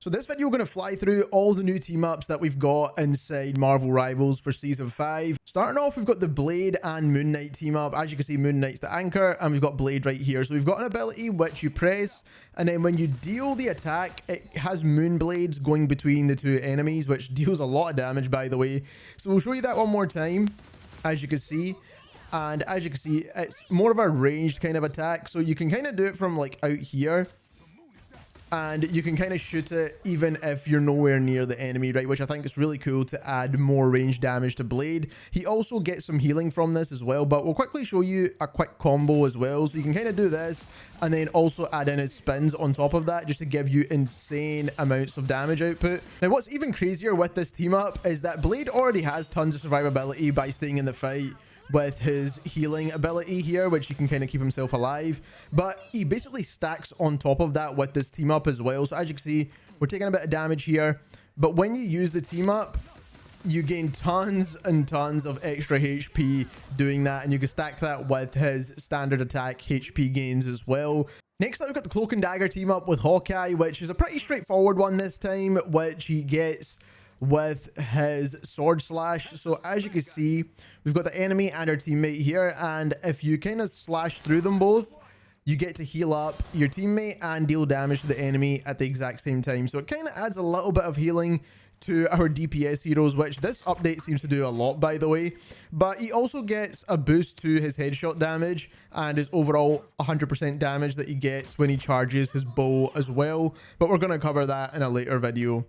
So this video, we're going to fly through all the new team ups that we've got inside Marvel Rivals for Season 5. Starting off, we've got the Blade and Moon Knight team up. As you can see, Moon Knight's the anchor, and we've got Blade right here. So we've got an ability which you press, and then when you deal the attack, it has Moon Blades going between the two enemies, which deals a lot of damage, by the way. So we'll show you that one more time, as you can see. And as you can see, it's more of a ranged kind of attack. So you can kind of do it from like out here. And you can kind of shoot it even if you're nowhere near the enemy, right? Which I think is really cool to add more range damage to Blade. He also gets some healing from this as well, but we'll quickly show you a quick combo as well. So you can kind of do this and then also add in his spins on top of that just to give you insane amounts of damage output. Now, what's even crazier with this team up is that Blade already has tons of survivability by staying in the fight with his healing ability here, which he can kind of keep himself alive, but he basically stacks on top of that with this team up as well. So as you can see, we're taking a bit of damage here, but when you use the team up, you gain tons and tons of extra HP doing that, and you can stack that with his standard attack HP gains as well. Next up, we've got the Cloak and Dagger team up with Hawkeye, which is a pretty straightforward one this time, which he gets with his sword slash. So as you can see, we've got the enemy and our teammate here, and if you kind of slash through them both, you get to heal up your teammate and deal damage to the enemy at the exact same time. So it kind of adds a little bit of healing to our DPS heroes, which this update seems to do a lot, by the way. But he also gets a boost to his headshot damage and his overall 100% damage that he gets when he charges his bow as well, but we're going to cover that in a later video.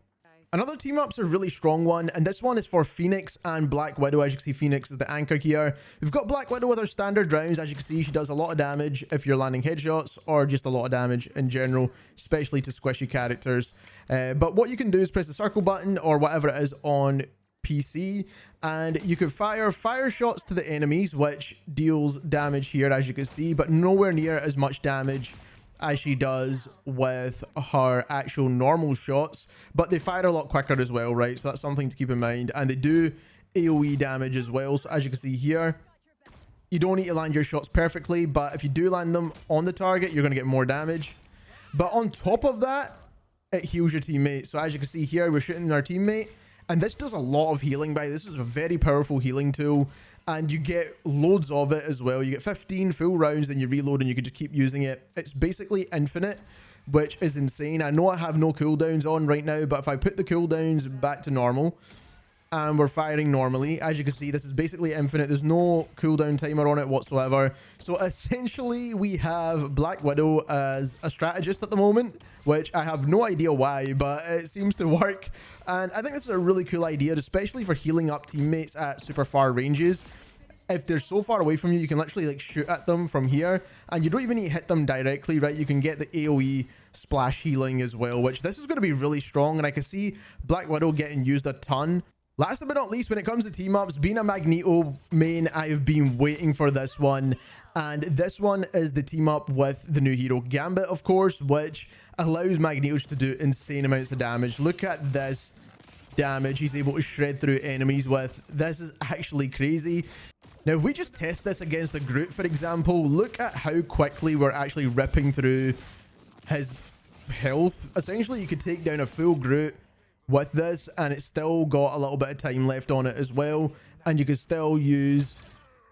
Another team up's a really strong one, and this one is for Phoenix and Black Widow. As you can see, Phoenix is the anchor here. We've got Black Widow with her standard rounds. As you can see, she does a lot of damage if you're landing headshots, or just a lot of damage in general, especially to squishy characters. But what you can do is press the circle button or whatever it is on PC, and you can fire shots to the enemies, which deals damage here, as you can see, but nowhere near as much damage as she does with her actual normal shots, but they fire a lot quicker as well, right? So that's something to keep in mind, and they do AoE damage as well. So as you can see here, you don't need to land your shots perfectly, but if you do land them on the target, you're going to get more damage. But on top of that, it heals your teammate. So as you can see here, we're shooting our teammate, and this does a lot of healing. This is a very powerful healing tool, and you get loads of it as well. You get 15 full rounds, and you reload, and you can just keep using it. It's basically infinite, which is insane. I know I have no cooldowns on right now, but if I put the cooldowns back to normal and we're firing normally, as you can see, this is basically infinite. There's no cooldown timer on it whatsoever. So essentially, we have Black Widow as a strategist at the moment, which I have no idea why, but it seems to work. And I think this is a really cool idea, especially for healing up teammates at super far ranges. If they're so far away from you, you can literally like shoot at them from here, and you don't even need to hit them directly, right? You can get the AoE splash healing as well, which this is going to be really strong, and I can see Black Widow getting used a ton. Last but not least, when it comes to team ups, being a Magneto main, I've been waiting for this one, and this one is the team up with the new hero Gambit, of course, which allows Magneto to do insane amounts of damage. Look at this damage he's able to shred through enemies with. This is actually crazy. Now, if we just test this against a Groot, for example, look at how quickly we're actually ripping through his health. Essentially, you could take down a full Groot with this, and it's still got a little bit of time left on it as well, and you can still use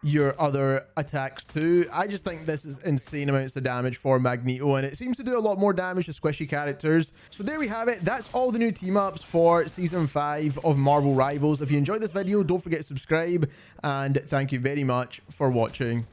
your other attacks too. I just think this is insane amounts of damage for Magneto, and it seems to do a lot more damage to squishy characters. So there we have it. That's all the new team ups for Season 5 of Marvel Rivals. If you enjoyed this video, don't forget to subscribe, and thank you very much for watching.